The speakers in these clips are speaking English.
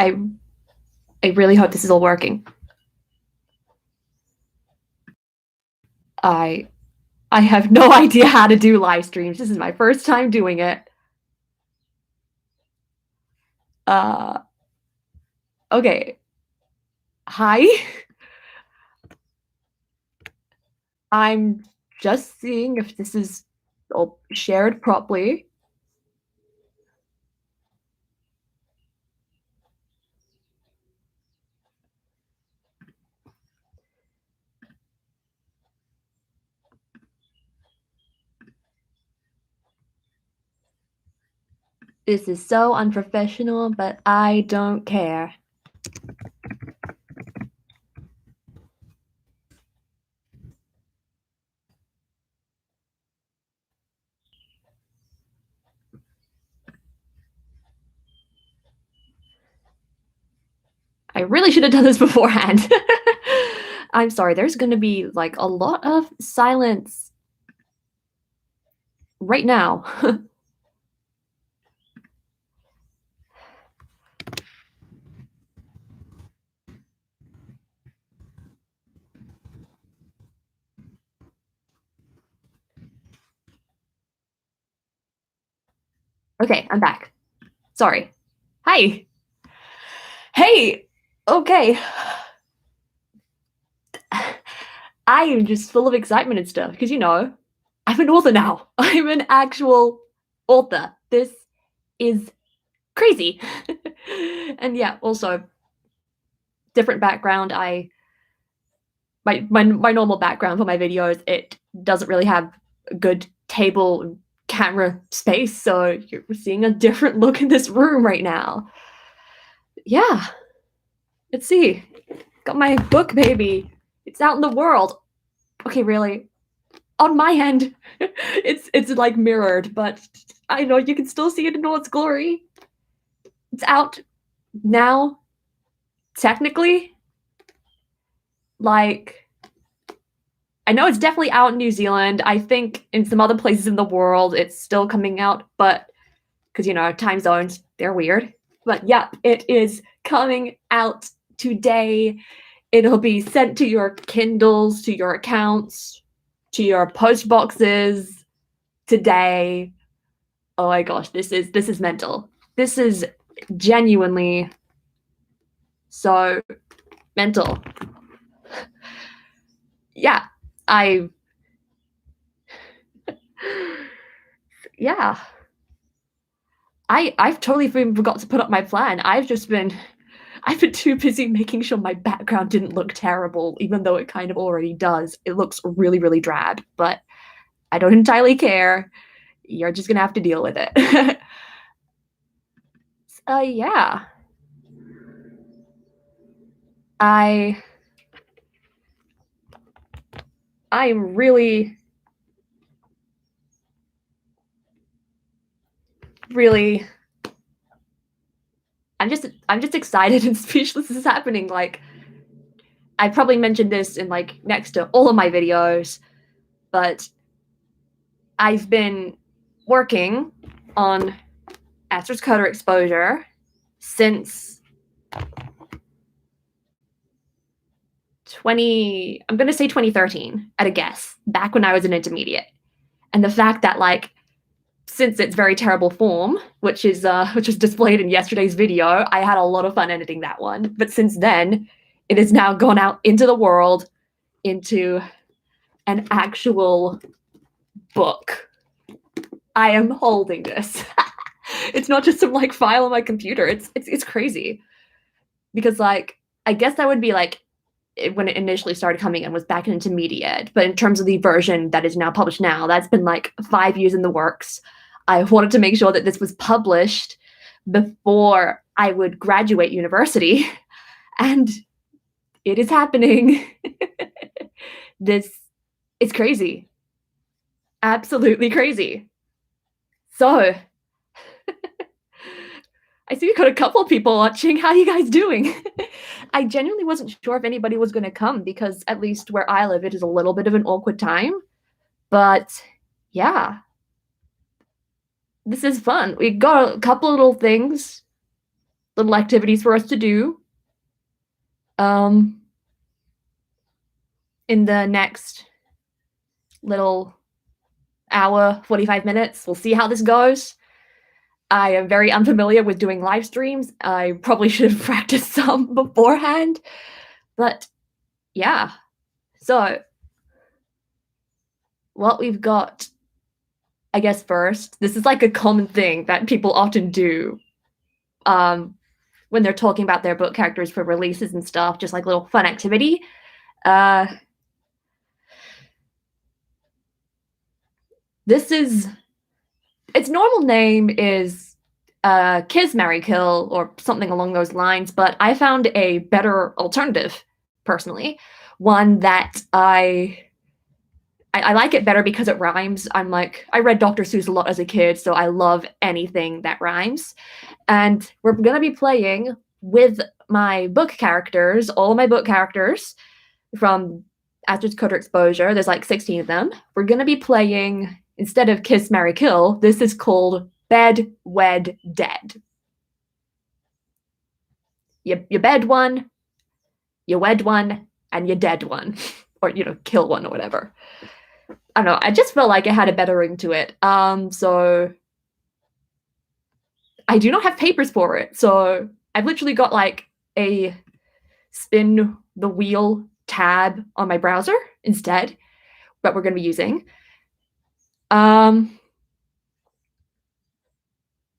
I really hope this is all working. I have no idea how to do live streams. This is my first time doing it. Okay. Hi. I'm just seeing if this is all shared properly. This is so unprofessional, but I don't care. I really should have done this beforehand. I'm sorry, there's gonna be like a lot of silence right now. Okay, I'm back. Sorry. Hi. Hey. Okay. I am just full of excitement and stuff because, you know, I'm an author now. I'm an actual author. This is crazy. And yeah, also different background. My normal background for my videos, it doesn't really have a good table camera space, so you're seeing a different look in this room right now. Yeah. Let's see. Got my book, baby. It's out in the world. Okay, really. On my end, it's like mirrored, but I know you can still see it in all its glory. It's out now, technically. Like, I know it's definitely out in New Zealand. I think in some other places in the world it's still coming out, but because, you know, time zones, they're weird. But yeah, it is coming out today. It'll be sent to your Kindles, to your accounts, to your post boxes today. Oh my gosh, this is mental. This is genuinely so mental. Yeah, yeah. I've totally forgot to put up my plan. I've been too busy making sure my background didn't look terrible, even though it kind of already does. It looks really, really drab, but I don't entirely care. You're just gonna have to deal with it. Yeah. I'm really I'm just excited and speechless this is happening. Like, I probably mentioned this in like next to all of my videos, but I've been working on ASTER'S Coda exposure since I'm gonna say 2013 at a guess, back when I was an intermediate. And the fact that, like, since its very terrible form, which is displayed in yesterday's video, I had a lot of fun editing that one. But since then, it has now gone out into the world, into an actual book. I am holding this. It's not just some like file on my computer. It's crazy. Because, like, I guess that would be like when it initially started coming in was back in intermediate, but in terms of the version that is now published now, that's been like 5 years in the works. I wanted to make sure that this was published before I would graduate university, and it is happening. It's crazy. Absolutely crazy. So, I see we got a couple of people watching. How are you guys doing? I genuinely wasn't sure if anybody was going to come because at least where I live, it is a little bit of an awkward time. But yeah, this is fun. We got a couple little things little activities for us to do in the next little hour, 45 minutes. We'll see how this goes. I am very unfamiliar with doing live streams. I probably should have practiced some beforehand. But yeah. So what we've got, I guess first, this is like a common thing that people often do when they're talking about their book characters for releases and stuff, just like a little fun activity. This is, its normal name is Kiss, Marry, Kill, or something along those lines, but I found a better alternative, personally. One that I like it better because it rhymes. I read Dr. Seuss a lot as a kid, so I love anything that rhymes. And we're going to be playing with my book characters, all my book characters from ASTER'S Coda Exposure. There's like 16 of them. We're going to be playing, instead of Kiss, Marry, Kill, this is called Bed, Wed, Dead. You bed one, you wed one, and you dead one. Or, kill one or whatever. I don't know, I just felt like it had a better ring to it. So I do not have papers for it. So I've literally got like a spin the wheel tab on my browser instead, that we're going to be using. And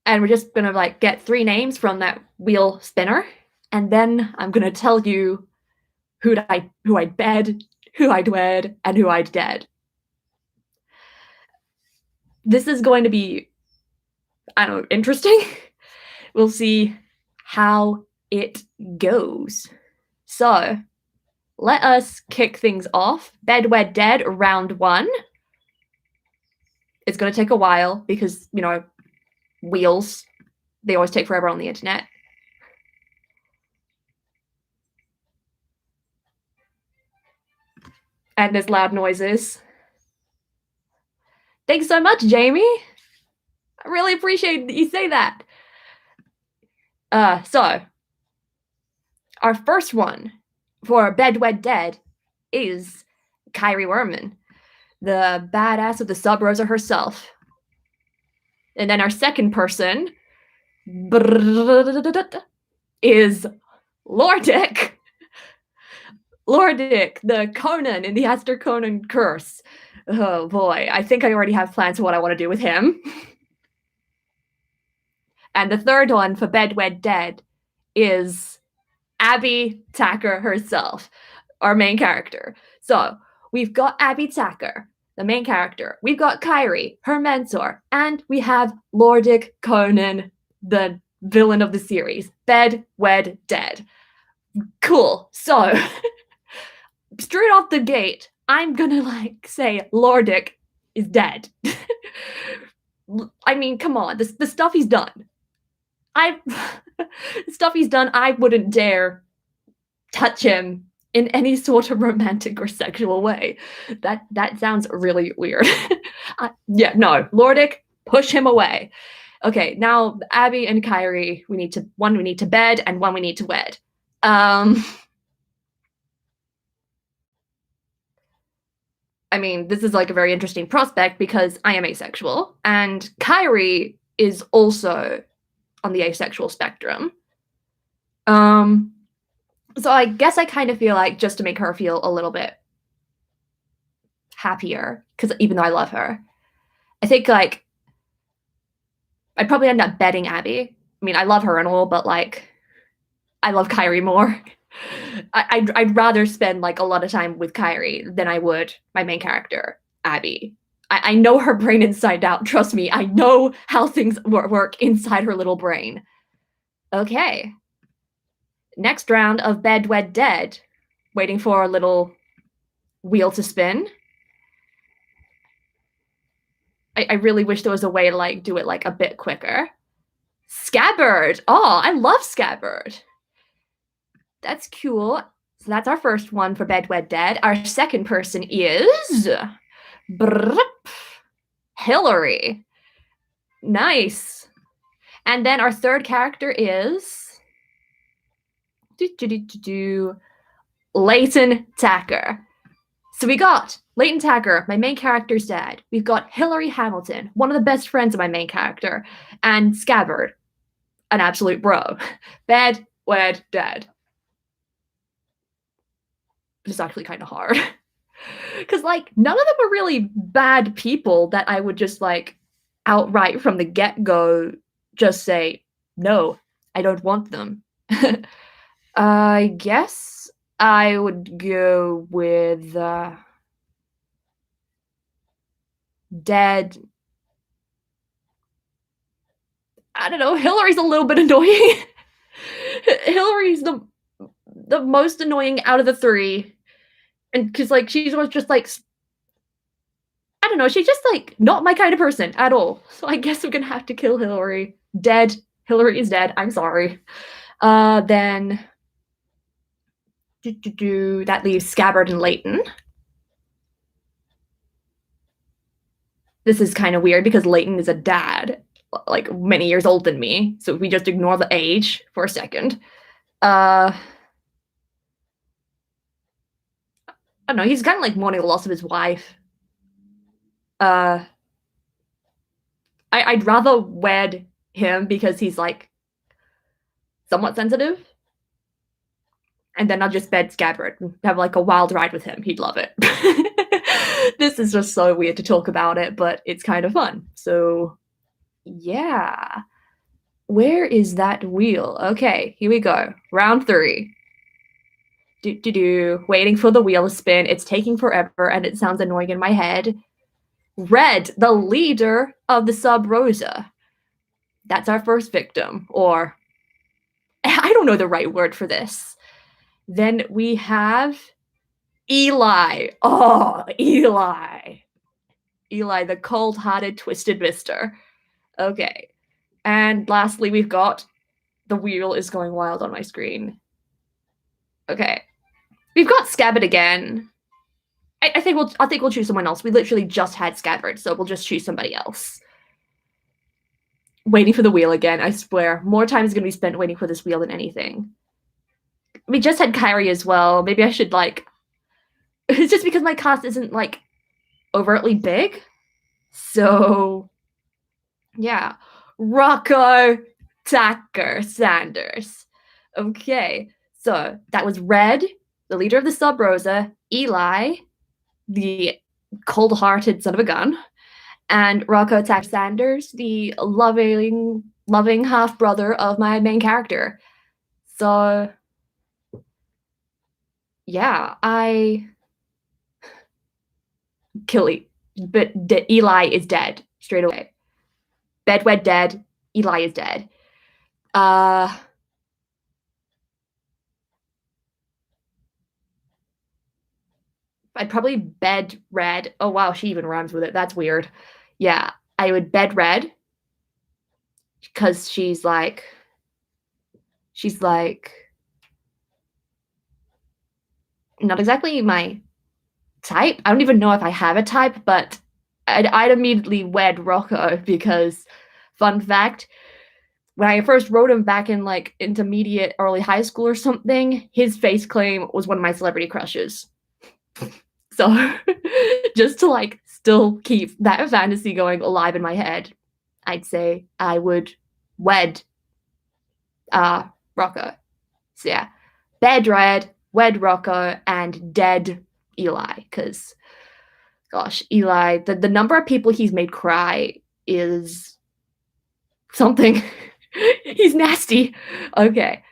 we're just going to like get 3 names from that wheel spinner. And then I'm going to tell you who I'd bed, who I'd wed, and who I'd dead. This is going to be, I don't know, interesting. We'll see how it goes. So let us kick things off. Bed, Wed, Dead, round 1. It's going to take a while because, wheels, they always take forever on the internet. And there's loud noises. Thanks so much, Jamie. I really appreciate that you say that. So, our first one for Bed, Wed, Dead is Kyrie Werman, the badass of the Sub Rosa herself. And then our second person is Lordic. Lordic, the Conan in the Aster Conan Curse. Oh boy, I think I already have plans for what I want to do with him. And the third one for Bed, Wed, Dead is Abby Tacker herself, our main character. So we've got Abby Tacker, the main character. We've got Kyrie, her mentor. And we have Lordic Conan, the villain of the series. Bed, Wed, Dead. Cool. So straight off the gate, I'm gonna say Lordic is dead. I mean, come on, the stuff he's done. The stuff he's done, I wouldn't dare touch him in any sort of romantic or sexual way. That sounds really weird. Yeah, no, Lordic, push him away. Okay, now Abby and Kyrie, one we need to bed and one we need to wed. I mean, this is like a very interesting prospect because I am asexual, and Kyrie is also on the asexual spectrum. So I guess I kind of feel like, just to make her feel a little bit happier, because even though I love her, I think I'd probably end up betting Abby. I mean, I love her and all, but I love Kyrie more. I'd rather spend a lot of time with Kyrie than I would my main character, Abby. I know her brain inside out. Trust me, I know how things work inside her little brain. Okay. Next round of Bed, Wed, Dead. Waiting for a little wheel to spin. I really wish there was a way to do it a bit quicker. Scabbard. Oh, I love Scabbard. That's cool. So that's our first one for Bed, Wed, Dead. Our second person is Hillary. Nice. And then our third character is Leighton Tacker. So we got Leighton Tacker, my main character's dad. We've got Hillary Hamilton, one of the best friends of my main character, and Scabbard, an absolute bro. Bed, wed, dead. It's actually kind of hard. Because, like, none of them are really bad people that I would just, like, outright from the get-go just say, no, I don't want them. I guess I would go with dead. I don't know, Hillary's a little bit annoying. Hillary's the most annoying out of the three. And because, like, she's just, like, I don't know, she's just, like, not my kind of person at all. So I guess I'm gonna have to kill Hillary. Dead. Hillary is dead. I'm sorry. Then that leaves Scabbard and Leighton. This is kind of weird because Leighton is a dad, like, many years older than me. So if we just ignore the age for a second. I don't know, he's kind of like mourning the loss of his wife. I'd rather wed him because he's, like, somewhat sensitive. And then I'll just bed Scabbard and have, like, a wild ride with him. He'd love it. This is just so weird to talk about it, but it's kind of fun. So, yeah. Where is that wheel? Okay, here we go. Round 3. Waiting for the wheel to spin. It's taking forever, and it sounds annoying in my head. Red, the leader of the Sub Rosa. That's our first victim, or I don't know the right word for this. Then we have Eli. Oh, Eli. Eli, the cold-hearted, twisted mister. Okay. And lastly, we've got the wheel is going wild on my screen. Okay. We've got Scabbard again. I think we'll choose someone else. We literally just had Scabbard, so we'll just choose somebody else. Waiting for the wheel again, I swear. More time is going to be spent waiting for this wheel than anything. We just had Kyrie as well. Maybe I should, like... It's just because my cast isn't, like, overtly big. So... yeah. Rocco Tacker Sanders. Okay. So, that was Red, the leader of the Sub Rosa, Eli, the cold-hearted son of a gun, and Rocco Tacker Sanders, the loving half-brother of my main character. So, yeah, I kill but Eli is dead straight away. Bedwed dead. Eli is dead. I'd probably bed Red. Oh wow, she even rhymes with it. That's weird. Yeah, I would bed Red because she's like not exactly my type. I don't even know if I have a type, but I'd immediately wed Rocco because, fun fact, when I first wrote him back in, like, intermediate, early high school or something, his face claim was one of my celebrity crushes. So, just to, like, still keep that fantasy going alive in my head, I'd say I would wed Rocco. So yeah, bed Red, wed Rocco, and dead Eli, because, gosh, Eli, the number of people he's made cry is something. He's nasty. Okay,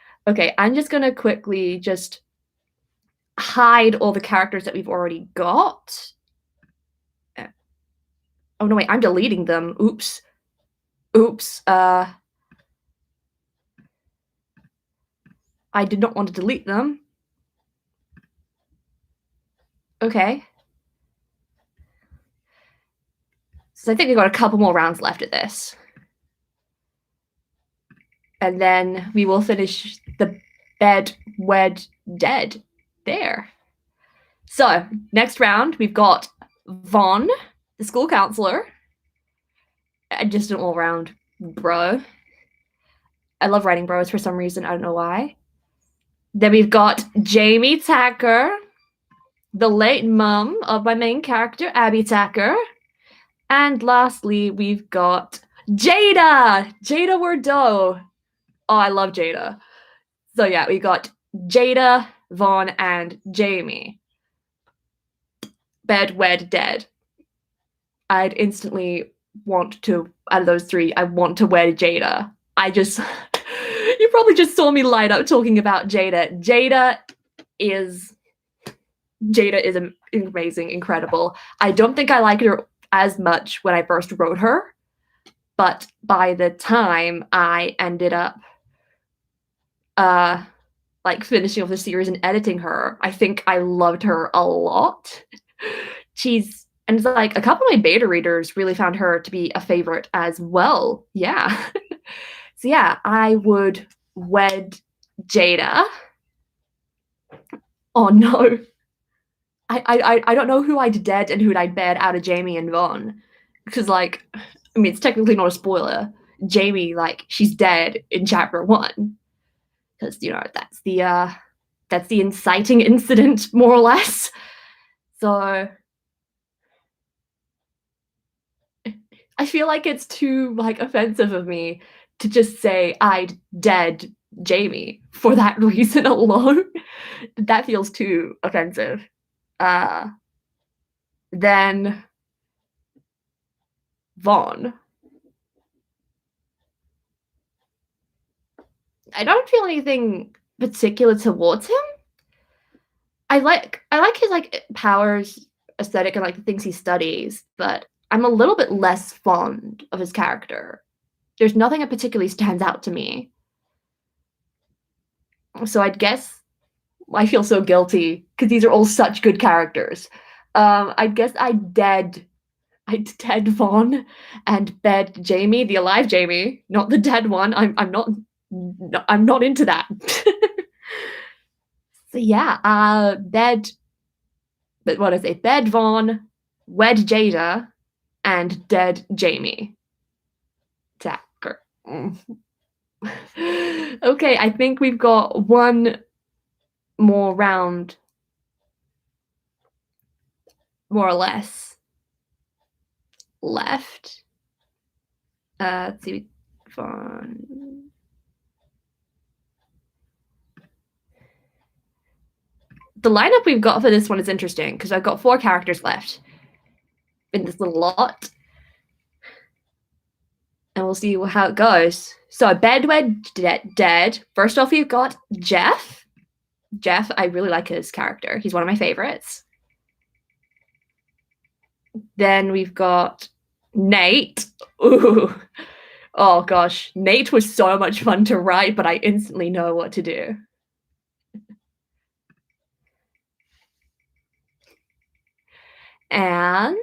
I'm just gonna quickly just hide all the characters that we've already got. Oh no, wait, I'm deleting them. Oops. I did not want to delete them. Okay. So I think we've got a couple more rounds left at this. And then we will finish the bed, wed, dead there. So, next round, we've got Vaughn, the school counselor. Just an all-round bro. I love writing bros for some reason. I don't know why. Then we've got Jamie Tacker, the late mum of my main character, Abby Tacker. And lastly, we've got Jada! Jada Wardo. Oh, I love Jada. So yeah, we got Jada, Vaughn, and Jamie. Bed, wed, dead. I'd instantly want to, out of those three, I want to wed Jada. You probably just saw me light up talking about Jada. Jada is amazing, incredible. I don't think I liked her as much when I first wrote her, but by the time I ended up like finishing off the series and editing her, I think I loved her a lot. And it's like a couple of my beta readers really found her to be a favorite as well. Yeah. So yeah, I would wed Jada. Oh no. I don't know who I'd dead and who I'd bed out of Jamie and Vaughn. Because like, I mean, it's technically not a spoiler. Jamie, like, she's dead in chapter 1. Because, you know, that's the inciting incident, more or less. So I feel like it's too like offensive of me to just say I'd dead Jamie for that reason alone. That feels too offensive. Then Vaughn. I don't feel anything particular towards him. I like his like powers, aesthetic, and like the things he studies, but I'm a little bit less fond of his character. There's nothing that particularly stands out to me. So I'd guess I feel so guilty because these are all such good characters. I'd guess I'd dead Vaughn and bed Jamie, the alive Jamie, not the dead one. I'm not into that. So yeah, bed Vaughn, wed Jada, and dead Jamie. Tacker. Okay, I think we've got one more round, more or less, left. Let's see. Fun. The lineup we've got for this one is interesting because I've got 4 characters left in this little lot. And we'll see how it goes. So bedwed dead. First off, we've got Jeff. Jeff, I really like his character. He's one of my favorites. Then we've got Nate. Ooh. Oh gosh, Nate was so much fun to write, but I instantly know what to do. And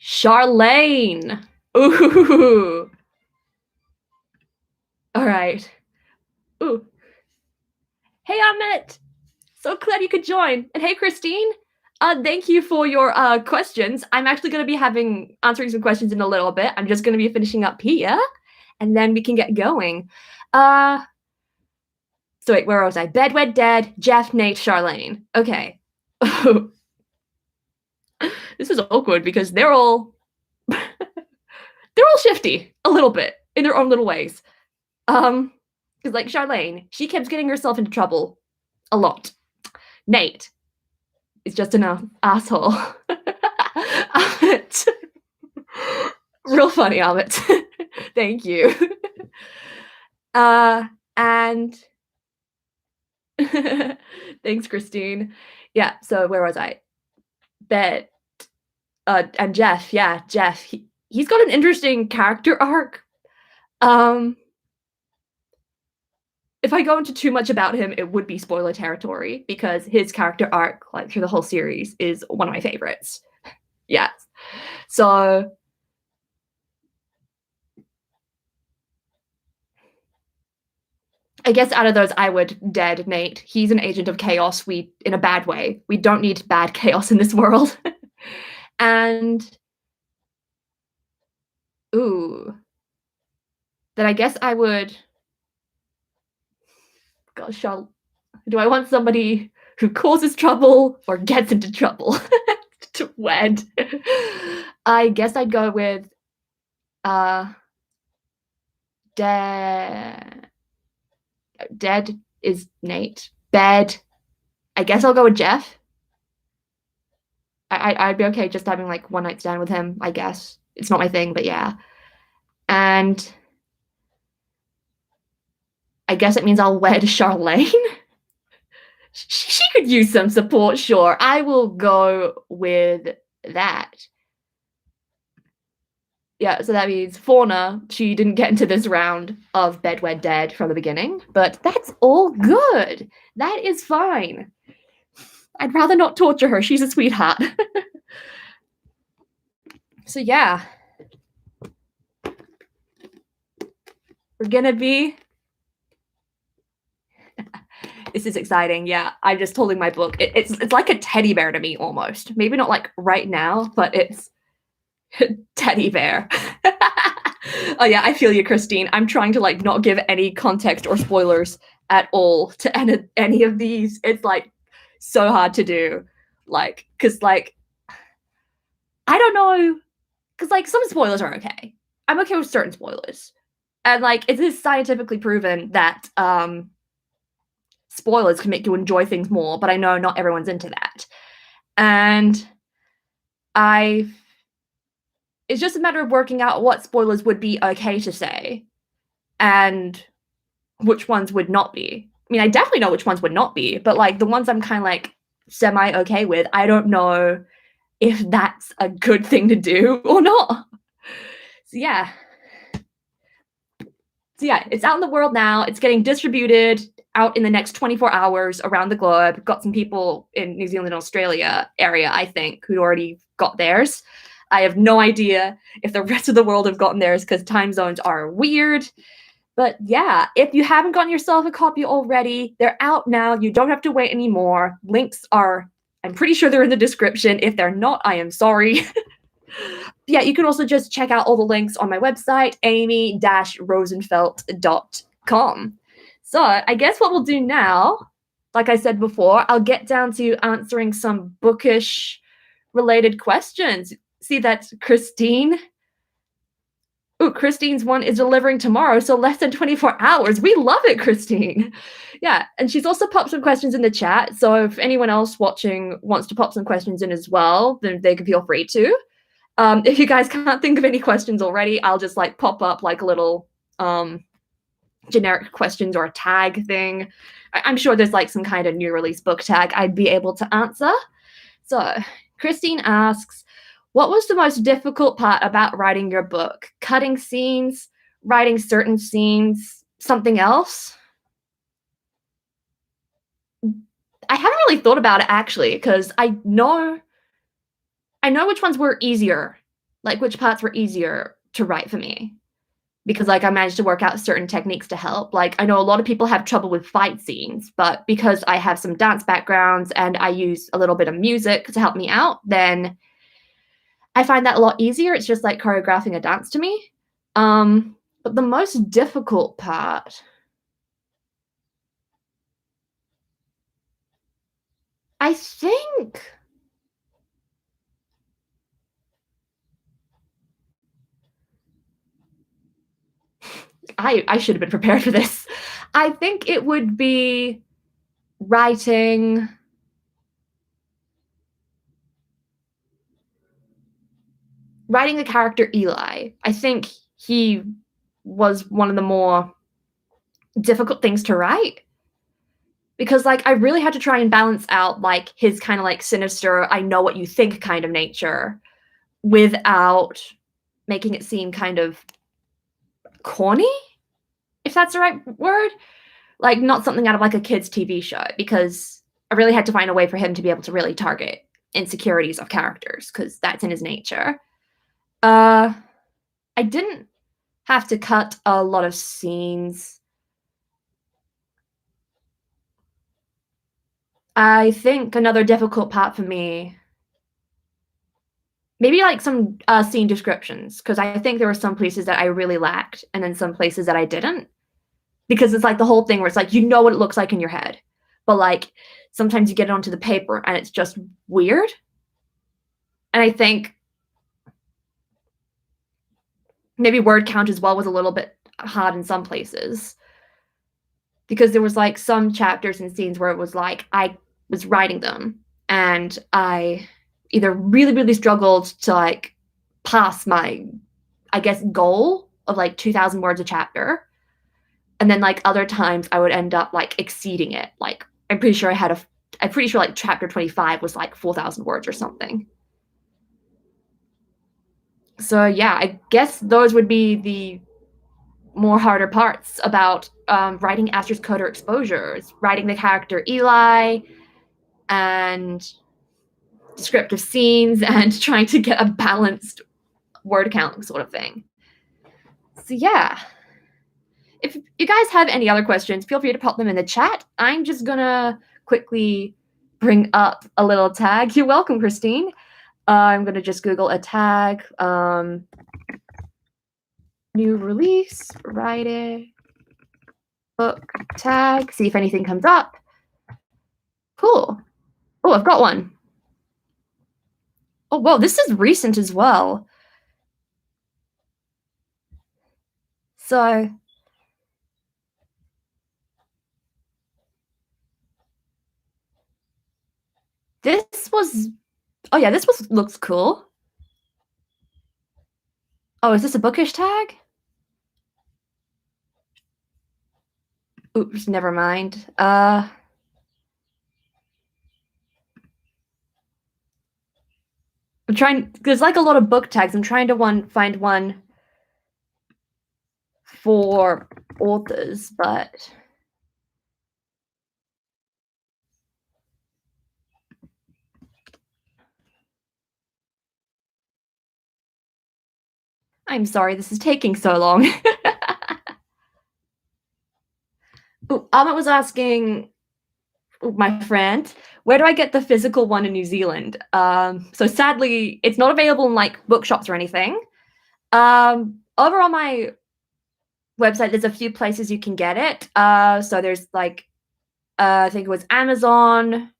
Charlene. Ooh. All right. Ooh. Hey, Amit. So glad you could join. And hey, Christine. Thank you for your questions. I'm actually going to be answering some questions in a little bit. I'm just going to be finishing up here, and then we can get going. So wait, where was I? Bedwed dead, Jeff, Nate, Charlene. Okay. This is awkward because they're all shifty a little bit in their own little ways. Because like Charlene, she keeps getting herself into trouble a lot. Nate is just an asshole. Amit. Real funny, Amit. Thank you. And thanks, Christine. Yeah, so where was I? And Jeff, yeah, Jeff. He's got an interesting character arc. If I go into too much about him, it would be spoiler territory because his character arc, like through the whole series, is one of my favorites. Yes. So I guess out of those, I would dead Nate. He's an agent of chaos. In a bad way. We don't need bad chaos in this world. And then I guess I would. gosh, do I want somebody who causes trouble or gets into trouble to wed? I guess I'd go with dead is Nate. Bed. I guess I'll go with Jeff. I'd be okay just having like one night stand with him, I guess. It's not my thing, but yeah. And I guess it means I'll wed Charlene. She could use some support, sure. I will go with that. Yeah, so that means Fauna, she didn't get into this round of Bed Wed Dead from the beginning, but that's all good. That is fine. I'd rather not torture her. She's a sweetheart. So yeah. We're gonna be... This is exciting. Yeah, I'm just holding my book. It's like a teddy bear to me almost. Maybe not like right now, but it's teddy bear. Oh yeah, I feel you, Christine. I'm trying to like not give any context or spoilers at all to any of these. It's like so hard to do, like, because like I don't know, because like some spoilers are okay. I'm okay with certain spoilers, and like it is scientifically proven that spoilers can make you enjoy things more. But I know not everyone's into that, and it's just a matter of working out what spoilers would be okay to say and which ones would not be. I mean, I definitely know which ones would not be, but like the ones I'm kind of like semi okay with, I don't know if that's a good thing to do or not. So yeah. It's out in the world now. It's getting distributed out in the next 24 hours around the globe. Got some people in New Zealand and Australia area, I think, who already got theirs. I have no idea if the rest of the world have gotten theirs because time zones are weird. But yeah, if you haven't gotten yourself a copy already, they're out now. You don't have to wait anymore. Links are, I'm pretty sure they're in the description. If they're not, I am sorry. Yeah, you can also just check out all the links on my website, amy-rosenfeld.com. So I guess what we'll do now, like I said before, I'll get down to answering some bookish related questions. See, that's Christine. Ooh, Christine's one is delivering tomorrow, so less than 24 hours. We love it, Christine. Yeah, and she's also popped some questions in the chat, so if anyone else watching wants to pop some questions in as well, then they can feel free to. If you guys can't think of any questions already, I'll just like pop up like a little generic questions or a tag thing. I'm sure there's like some kind of new release book tag I'd be able to answer. So Christine asks, what was the most difficult part about writing your book? Cutting scenes, writing certain scenes, something else? I haven't really thought about it actually, because I know which ones were easier, like which parts were easier to write for me. Because like I managed to work out certain techniques to help. Like I know a lot of people have trouble with fight scenes, but because I have some dance backgrounds and I use a little bit of music to help me out, then I find that a lot easier. It's just like choreographing a dance to me. But the most difficult part, I think, I should have been prepared for this. I think it would be writing the character Eli. I think he was one of the more difficult things to write. Because like I really had to try and balance out like his kind of like sinister, I know what you think kind of nature without making it seem kind of corny, if that's the right word. Like not something out of like a kid's TV show, because I really had to find a way for him to be able to really target insecurities of characters, because that's in his nature. I didn't have to cut a lot of scenes. I think another difficult part for me, maybe like some scene descriptions, because I think there were some places that I really lacked and then some places that I didn't. because it's like the whole thing where it's like, you know what it looks like in your head, but like sometimes you get it onto the paper and it's just weird. And I think maybe word count as well was a little bit hard in some places, because there was like some chapters and scenes where it was like I was writing them and I either really, really struggled to like pass my, I guess, goal of like 2,000 words a chapter. And then like other times I would end up like exceeding it. Like I'm pretty sure like chapter 25 was like 4,000 words or something. So yeah, I guess those would be the more harder parts about writing ASTER'S Coda exposures, writing the character Eli, and descriptive scenes, and trying to get a balanced word count sort of thing. So yeah. If you guys have any other questions, feel free to pop them in the chat. I'm just gonna quickly bring up a little tag. You're welcome, Christine. I'm gonna just Google a tag. New release, write it, book tag, see if anything comes up. Cool. Oh, I've got one. Oh, whoa, this is recent as well. So this was, oh yeah, this looks cool. Oh, is this a bookish tag? Oops, never mind. I'm trying, there's like a lot of book tags. I'm trying to find one for authors, but I'm sorry, this is taking so long. Ooh, Amit was asking, my friend, where do I get the physical one in New Zealand? So sadly, it's not available in like bookshops or anything. Over on my website, there's a few places you can get it. So there's like, I think it was Amazon,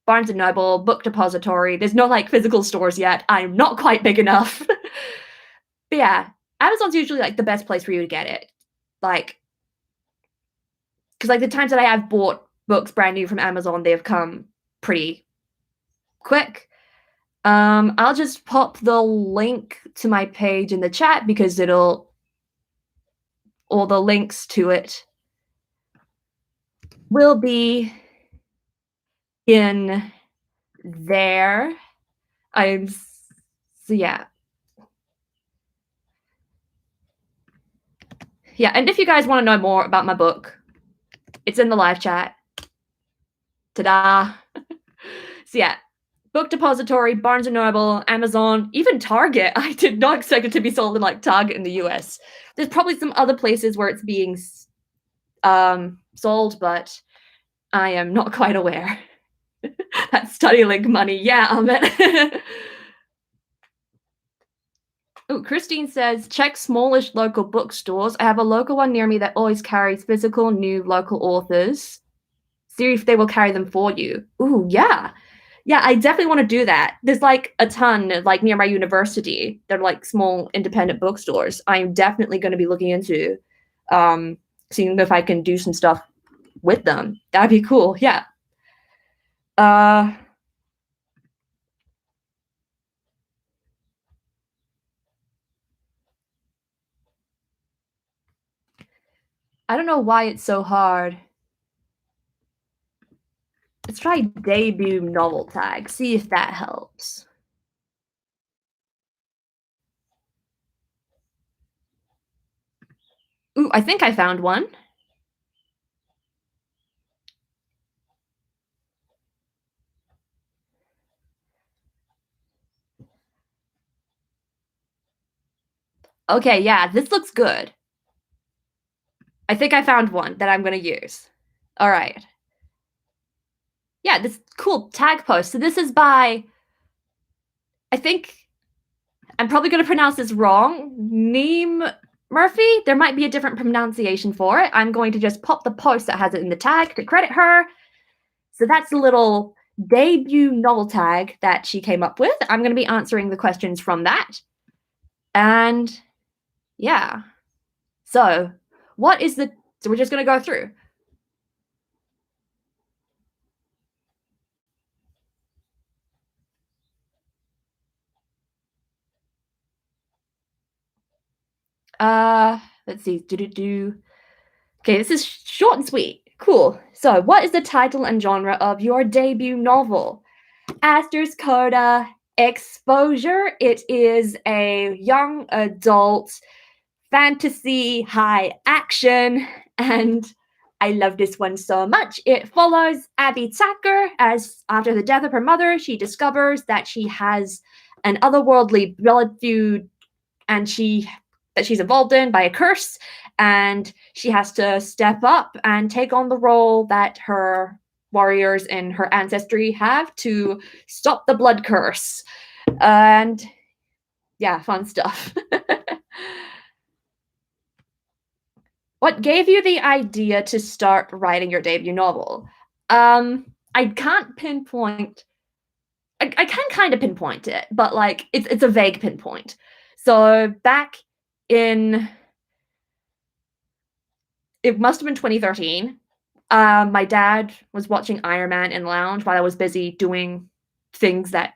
Barnes & Noble, Book Depository. There's no like physical stores yet. I'm not quite big enough. But yeah, Amazon's usually like the best place for you to get it. Like, because like the times that I have bought books brand new from Amazon, they've come pretty quick. I'll just pop the link to my page in the chat because all the links to it will be in there. So yeah. Yeah, and if you guys want to know more about my book, it's in the live chat. Ta-da! So yeah, Book Depository, Barnes & Noble, Amazon, even Target. I did not expect it to be sold in like Target in the US. There's probably some other places where it's being sold, but I am not quite aware. That study link money. Yeah, Amit. Oh, Christine says, check smallish local bookstores. I have a local one near me that always carries physical new local authors. See if they will carry them for you. Ooh, yeah. Yeah, I definitely want to do that. There's like a ton like near my university. They're like small independent bookstores. I'm definitely going to be looking into seeing if I can do some stuff with them. That'd be cool. Yeah. I don't know why it's so hard. Let's try debut novel tag. See if that helps. Ooh, I think I found one. Okay, yeah, this looks good. I think I found one that I'm going to use. All right. Yeah, this cool tag post. So this is by, I think, I'm probably going to pronounce this wrong, Neem Murphy, there might be a different pronunciation for it. I'm going to just pop the post that has it in the tag to credit her. So that's a little debut novel tag that she came up with. I'm going to be answering the questions from that. And yeah. So what is the, so we're just going to go through. Let's see. Okay, this is short and sweet. Cool. So, what is the title and genre of your debut novel? ASTER'S, Coda, Exposure. It is a young adult fantasy high action, and I love this one so much. It follows Abby Tucker as, after the death of her mother, she discovers that she has an otherworldly blood feud, and that she's involved in by a curse, and she has to step up and take on the role that her warriors in her ancestry have to stop the blood curse. And yeah, fun stuff. What gave you the idea to start writing your debut novel? I can't pinpoint. I can kind of pinpoint it, but like it's a vague pinpoint. So back in, it must have been 2013. My dad was watching Iron Man in the lounge while I was busy doing things that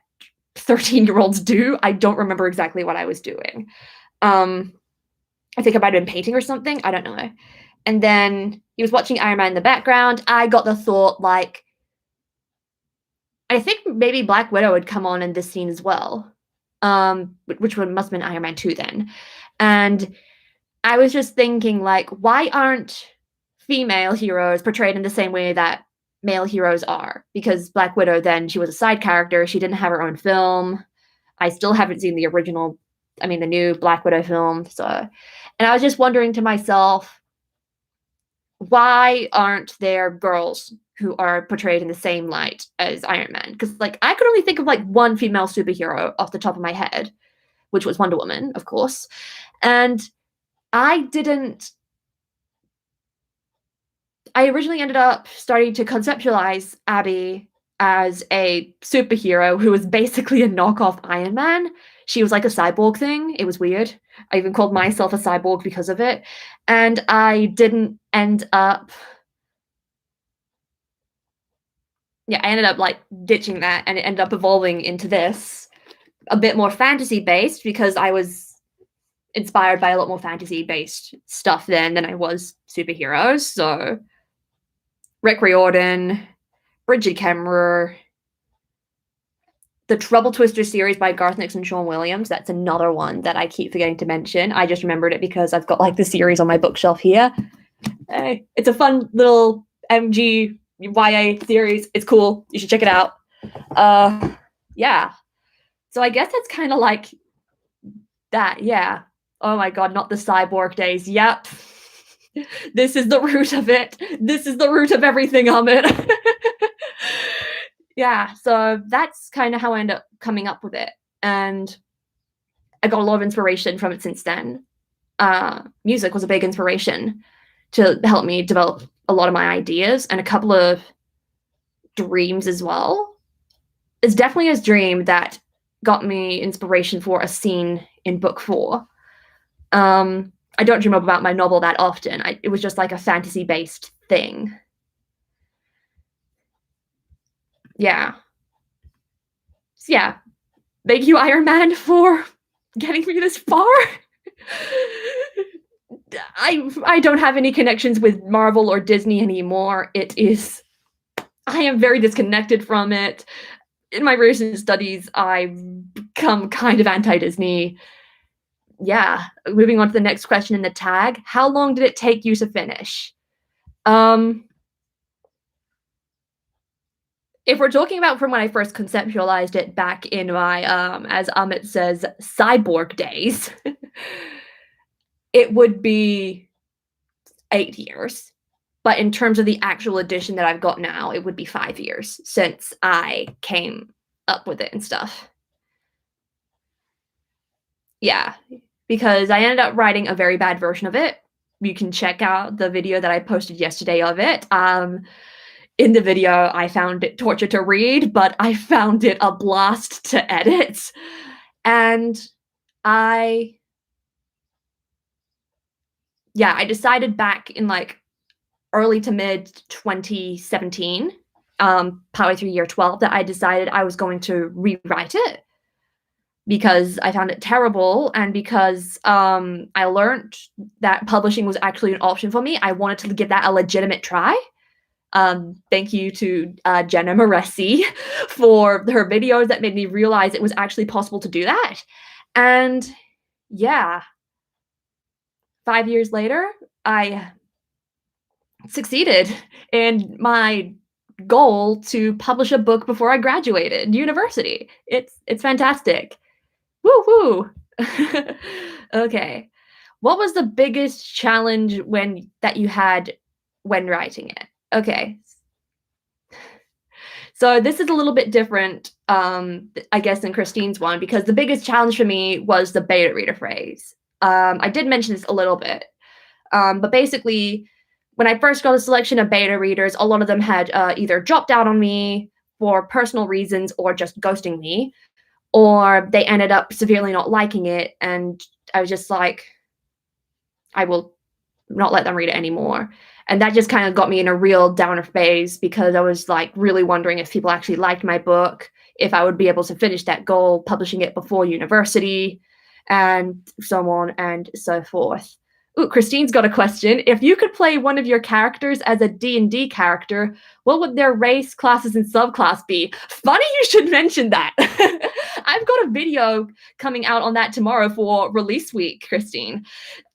13-year-olds do. I don't remember exactly what I was doing. I think I might have been painting or something. I don't know. And then he was watching Iron Man in the background. I got the thought, like, I think maybe Black Widow would come on in this scene as well. Which one must have been Iron Man 2 then. And I was just thinking, like, why aren't female heroes portrayed in the same way that male heroes are? Because Black Widow, then, she was a side character. She didn't have her own film. I still haven't seen the original, the new Black Widow film. So, and I was just wondering to myself, why aren't there girls who are portrayed in the same light as Iron Man? Because, like, I could only think of, like, one female superhero off the top of my head, which was Wonder Woman, of course. And I originally ended up starting to conceptualize Abby as a superhero who was basically a knockoff Iron Man. She was like a cyborg thing. It was weird. I even called myself a cyborg because of it. And I didn't end up... Yeah, I ended up, like, ditching that, and it ended up evolving into this, a bit more fantasy-based, because I was inspired by a lot more fantasy-based stuff then than I was superheroes. So Rick Riordan, Bridget Kemmerer, the Trouble Twister series by Garth Nix and Sean Williams. That's another one that I keep forgetting to mention. I just remembered it because I've got, like, the series on my bookshelf here. It's a fun little MG YA series. It's cool. You should check it out. Yeah. So I guess it's kind of like that. Yeah. Oh my god, not the cyborg days. Yep. This is the root of it. This is the root of everything, Amit. Yeah, so that's kind of how I ended up coming up with it. And I got a lot of inspiration from it since then. Music was a big inspiration to help me develop a lot of my ideas, and a couple of dreams as well. It's definitely a dream that got me inspiration for a scene in book 4. I don't dream about my novel that often. It was just like a fantasy-based thing. Yeah. So yeah. Thank you, Iron Man, for getting me this far. I don't have any connections with Marvel or Disney anymore. I am very disconnected from it. In my recent studies, I've become kind of anti-Disney. Yeah, moving on to the next question in the tag. How long did it take you to finish? If we're talking about from when I first conceptualized it back in my, as Amit says, cyborg days, it would be 8 years. But in terms of the actual edition that I've got now, it would be 5 years since I came up with it and stuff. Yeah, because I ended up writing a very bad version of it. You can check out the video that I posted yesterday of it. In the video, I found it torture to read, but I found it a blast to edit. And I decided back in like early to mid 2017, partway through year 12, that I decided I was going to rewrite it because I found it terrible, and because I learned that publishing was actually an option for me. I wanted to give that a legitimate try. Thank you to Jenna Moresi for her videos that made me realize it was actually possible to do that. And yeah, 5 years later, I succeeded in my goal to publish a book before I graduated university. It's fantastic. Woo woo. Okay. What was the biggest challenge that you had when writing it? Okay. So this is a little bit different, I guess, than Christine's one, because the biggest challenge for me was the beta reader phrase. I did mention this a little bit, but basically, when I first got a selection of beta readers, a lot of them had either dropped out on me for personal reasons or just ghosting me, or they ended up severely not liking it, and I was just like, I will not let them read it anymore. And that just kind of got me in a real downer phase, because I was like really wondering if people actually liked my book, if I would be able to finish that goal, publishing it before university, and so on and so forth. Ooh, Christine's got a question. If you could play one of your characters as a D&D character, what would their race, classes, and subclass be? Funny you should mention that. I've got a video coming out on that tomorrow for release week, Christine.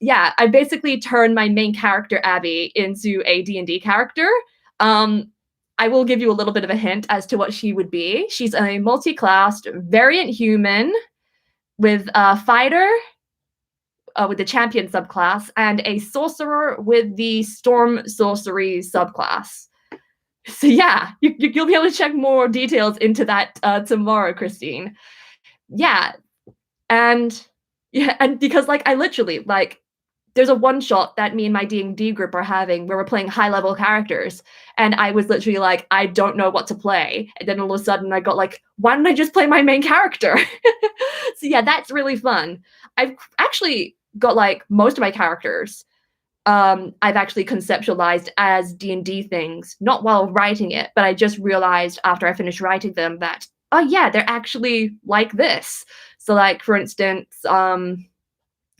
Yeah, I basically turned my main character, Abby, into a D&D character. I will give you a little bit of a hint as to what she would be. She's a multi-classed variant human with a fighter, with the champion subclass, and a sorcerer with the storm sorcery subclass. So yeah, you'll be able to check more details into that tomorrow, Christine. Yeah, and because like I literally like, there's a one shot that me and my D&D group are having where we're playing high level characters, and I was literally like, I don't know what to play, and then all of a sudden I got like, why don't I just play my main character? So yeah, that's really fun. I've actually got like most of my characters I've actually conceptualized as D&D things, not while writing it, but I just realized after I finished writing them that, oh yeah, they're actually like this. So like, for instance,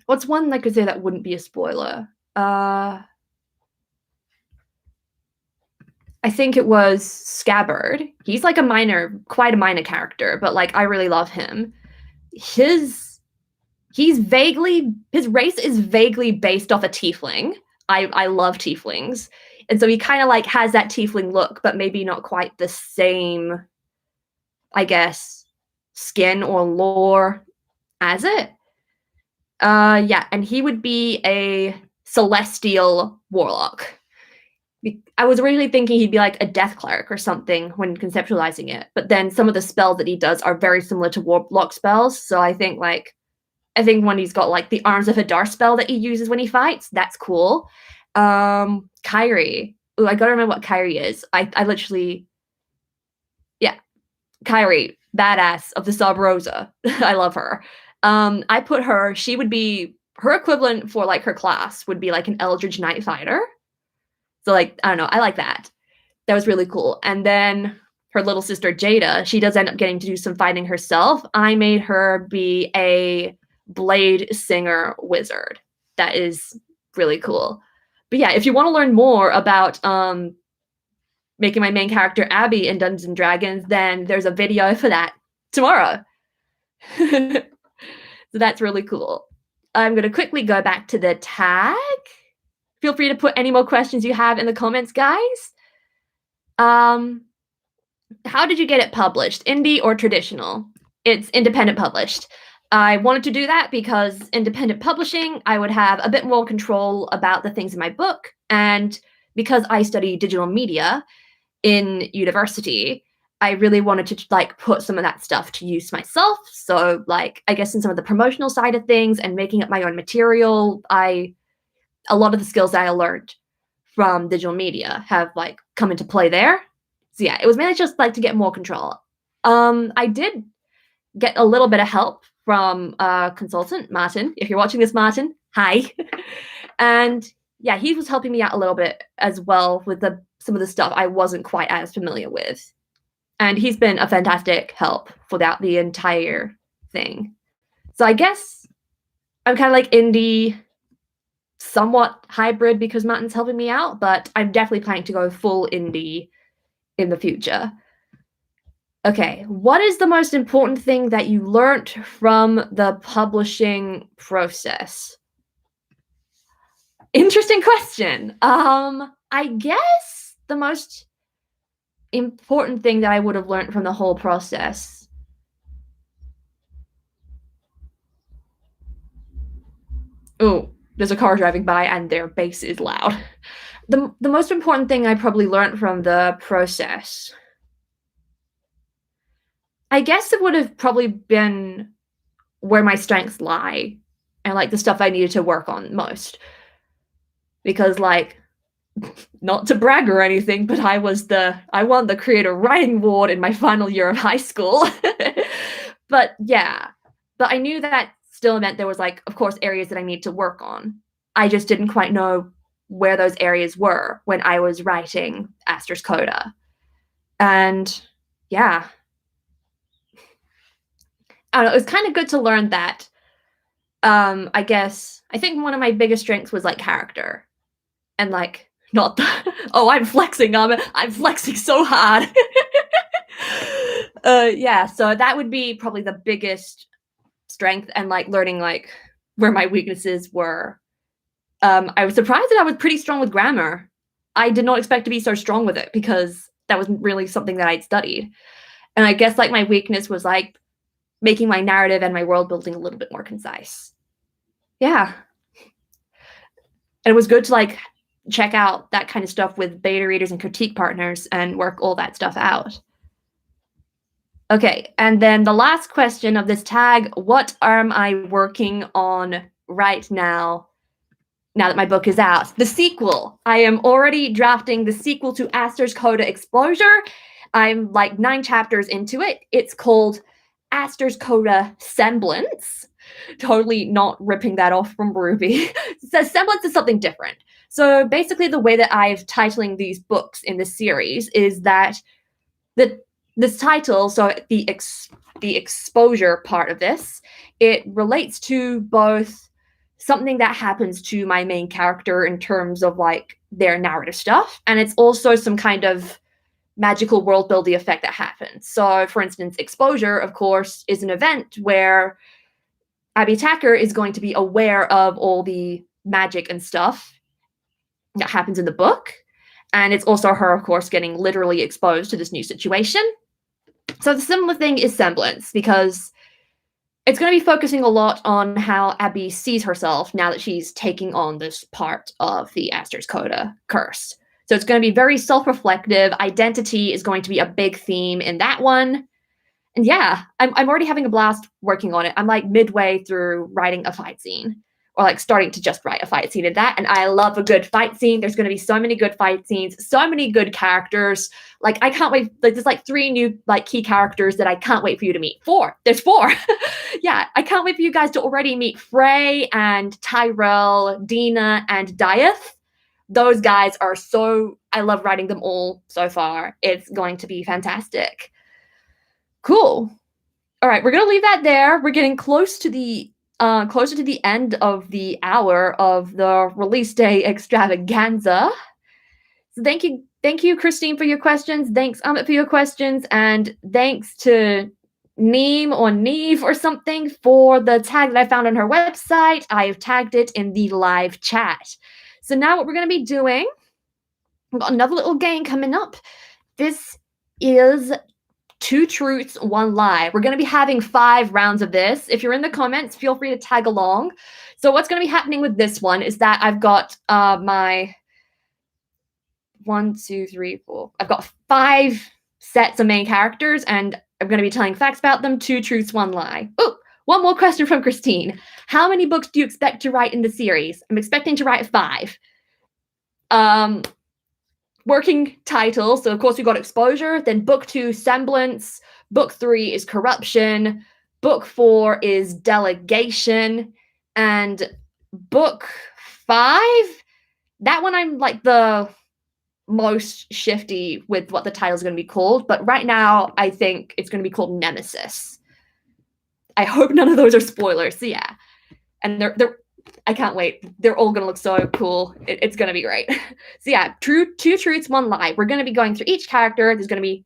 what's one I could say that wouldn't be a spoiler? I think it was Scabbard. He's like quite a minor character, but like I really love him. His race is vaguely based off a tiefling. I love tieflings. And so he kind of like has that tiefling look, but maybe not quite the same, I guess, skin or lore as it. Yeah, and he would be a celestial warlock. I was originally thinking he'd be like a death cleric or something when conceptualizing it, but then some of the spells that he does are very similar to warlock spells, so I think when he's got like the Arms of Hadar spell that he uses when he fights, that's cool. Kyrie. Ooh, I gotta remember what Kyrie is. I literally, yeah, Kyrie, badass of the Sub Rosa. I love her. I put her, she would be, her equivalent for like her class would be like an Eldritch Knight Fighter. So like, I don't know, I like that. That was really cool. And then her little sister Jada, she does end up getting to do some fighting herself. I made her be a blade singer wizard. That is really cool. But yeah, if you want to learn more about making my main character Abby in Dungeons and Dragons, then there's a video for that tomorrow. So that's really cool. I'm going to quickly go back to the tag. Feel free to put any more questions you have in the comments, guys. How did you get it published? Indie or traditional? It's independent published. I wanted to do that because independent publishing, I would have a bit more control about the things in my book. And because I study digital media in university, I really wanted to like put some of that stuff to use myself. So like I guess in some of the promotional side of things and making up my own material, a lot of the skills that I learned from digital media have like come into play there. So yeah, it was mainly just like to get more control. I did get a little bit of help from a consultant, Martin. If you're watching this, Martin, hi. And yeah, he was helping me out a little bit as well with some of the stuff I wasn't quite as familiar with. And he's been a fantastic help throughout the entire thing. So I guess I'm kind of like indie, somewhat hybrid because Martin's helping me out, but I'm definitely planning to go full indie in the future. Okay, what is the most important thing that you learned from the publishing process? Interesting question. I guess the most important thing that I would have learned from the whole process. Oh, there's a car driving by and their bass is loud. The most important thing I probably learned from the process, I guess it would have probably been where my strengths lie and like the stuff I needed to work on most. Because like, not to brag or anything, but I won the Creator Writing Award in my final year of high school. But yeah, but I knew that still meant there was like, of course, areas that I need to work on. I just didn't quite know where those areas were when I was writing ASTER'S Coda. And yeah, I don't know, it was kind of good to learn that. I think one of my biggest strengths was like character and like not the oh, I'm flexing so hard. Yeah, so that would be probably the biggest strength, and like learning like where my weaknesses were. I was surprised that I was pretty strong with grammar. I did not expect to be so strong with it because that wasn't really something that I'd studied. And I guess like my weakness was like making my narrative and my world building a little bit more concise. Yeah. And it was good to like check out that kind of stuff with beta readers and critique partners and work all that stuff out. Okay, and then the last question of this tag, what am I working on right now that my book is out? The sequel. I am already drafting the sequel to ASTER'S Coda Exposure. I'm like 9 chapters into it. It's called ASTER'S Coda Semblance. Totally not ripping that off from Ruby. So Semblance is something different. So basically the way that I've titling these books in this series is that this title, so the exposure part of this, it relates to both something that happens to my main character in terms of like their narrative stuff, and it's also some kind of magical world building effect that happens. So for instance, exposure, of course, is an event where Abby Tacker is going to be aware of all the magic and stuff that happens in the book. And it's also her, of course, getting literally exposed to this new situation. So the similar thing is Semblance, because it's going to be focusing a lot on how Abby sees herself now that she's taking on this part of the ASTER'S Coda curse. So it's going to be very self-reflective. Identity is going to be a big theme in that one. And yeah, I'm already having a blast working on it. I'm like midway through writing a fight scene, or like starting to just write a fight scene in that. And I love a good fight scene. There's going to be so many good fight scenes, so many good characters. Like I can't wait. Like there's like 3 new like key characters that I can't wait for you to meet. 4. There's 4. Yeah, I can't wait for you guys to already meet Frey and Tyrell, Dina, and Dieth. Those guys are so, I love writing them all so far. It's going to be fantastic. Cool. All right, we're going to leave that there. We're getting closer to the end of the hour of the release day extravaganza. So thank you, Christine, for your questions. Thanks, Amit, for your questions. And thanks to Neem or Neve or something for the tag that I found on her website. I've tagged it in the live chat. So now what we're going to be doing, we've got another little game coming up. This is 2 truths, 1 lie. We're going to be having 5 rounds of this. If you're in the comments, feel free to tag along. So what's going to be happening with this one is that I've got my 1, 2, 3, 4. I've got 5 sets of main characters, and I'm going to be telling facts about them. 2 truths, 1 lie. Oh, one more question from Christine. How many books do you expect to write in the series? I'm expecting to write 5. Working title. So of course we got Exposure. Then book 2, Semblance. Book 3 is Corruption. Book 4 is Delegation. And book 5, that one I'm like the most shifty with what the title is going to be called. But right now I think it's going to be called Nemesis. I hope none of those are spoilers. So yeah. And they're I can't wait. They're all going to look so cool. It's going to be great. So yeah, 2 truths, 1 lie. We're going to be going through each character. There's going to be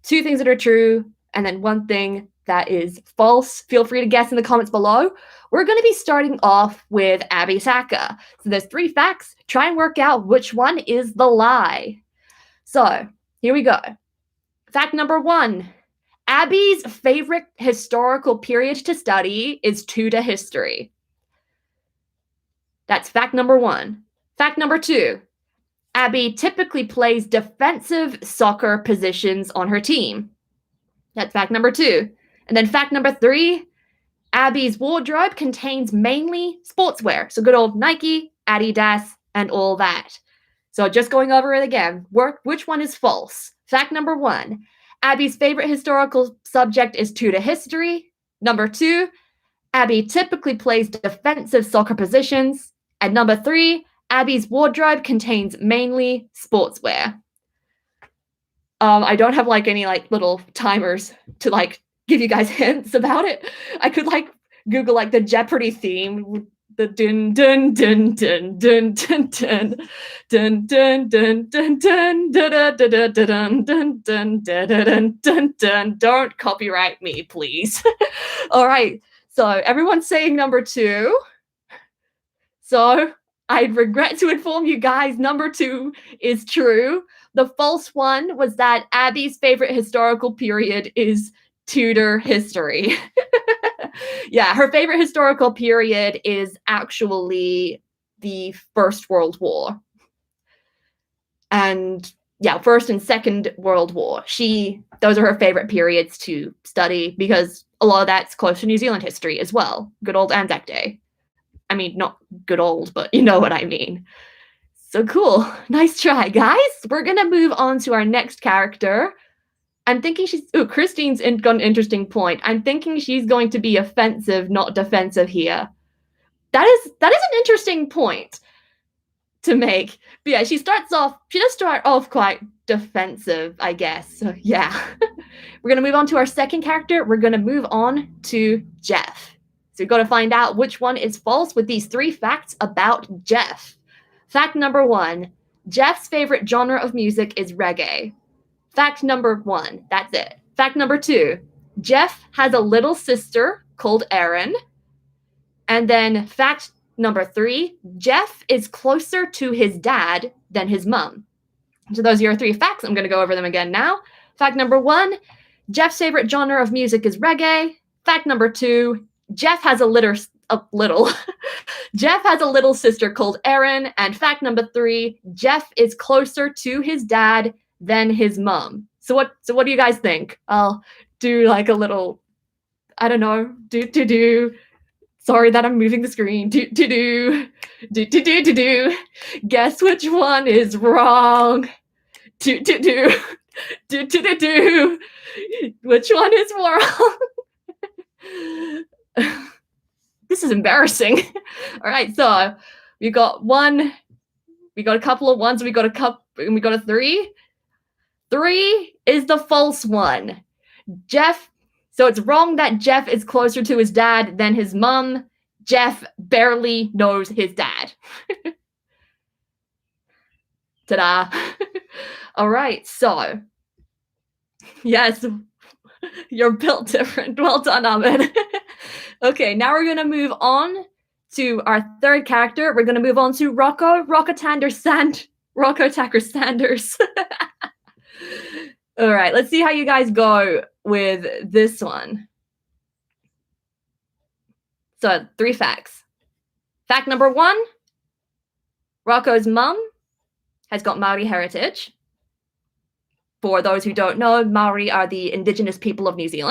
2 things that are true and then 1 thing that is false. Feel free to guess in the comments below. We're going to be starting off with Abby Saka. So there's 3 facts. Try and work out which one is the lie. So here we go. Fact number 1. Abby's favorite historical period to study is Tudor history. That's fact number 1. Fact number 2. Abby typically plays defensive soccer positions on her team. That's fact number 2. And then fact number 3. Abby's wardrobe contains mainly sportswear. So good old Nike, Adidas, and all that. So just going over it again. Which one is false? Fact number 1. Abby's favorite historical subject is Tudor history. Number 2. Abby typically plays defensive soccer positions. And number 3, Abby's wardrobe contains mainly sportswear. I don't have like any like little timers to like give you guys hints about it. I could like Google like the Jeopardy theme, the dun dun dun dun dun dun dun dun dun dun dun dun dun dun dun dun dun dun dun. Don't copyright me, please. All right. So everyone's saying number 2. So I regret to inform you guys, number 2 is true. The false one was that Abby's favorite historical period is Tudor history. Yeah, her favorite historical period is actually the First World War. And yeah, First and Second World War. Those are her favorite periods to study because a lot of that's close to New Zealand history as well. Good old Anzac Day. I mean, not good old, but you know what I mean. So cool. Nice try, guys. We're going to move on to our next character. I'm thinking Christine's got an interesting point. I'm thinking she's going to be offensive, not defensive here. That is an interesting point to make. But yeah, she does start off quite defensive, I guess. So yeah. We're going to move on to our second character. We're going to move on to Jeff. So you've got to find out which one is false with these 3 facts about Jeff. Fact number 1. Jeff's favorite genre of music is reggae. Fact number 1. That's it. Fact number 2. Jeff has a little sister called Erin. And then fact number 3. Jeff is closer to his dad than his mom. So those are your 3 facts. I'm going to go over them again now. Fact number 1. Jeff's favorite genre of music is reggae. Fact number 2. Jeff has a little sister called Erin. And fact number 3, Jeff is closer to his dad than his mom. So what do you guys think? I'll do like a little, I don't know, do. Sorry that I'm moving the screen. Do. Guess which one is wrong? Do. Which one is wrong? This is embarrassing. All right, so we got a couple of ones, we got a 3. 3 is the false one. So it's wrong that Jeff is closer to his dad than his mom. Jeff barely knows his dad. Ta-da. All right, so yes, you're built different. Well done, Ahmed. Okay, now we're going to move on to our third character. We're going to move on to Rocco Tacker Sanders. All right, let's see how you guys go with this one. So 3 facts. Fact number 1, Rocco's mum has got Maori heritage. For those who don't know, Maori are the indigenous people of New Zealand.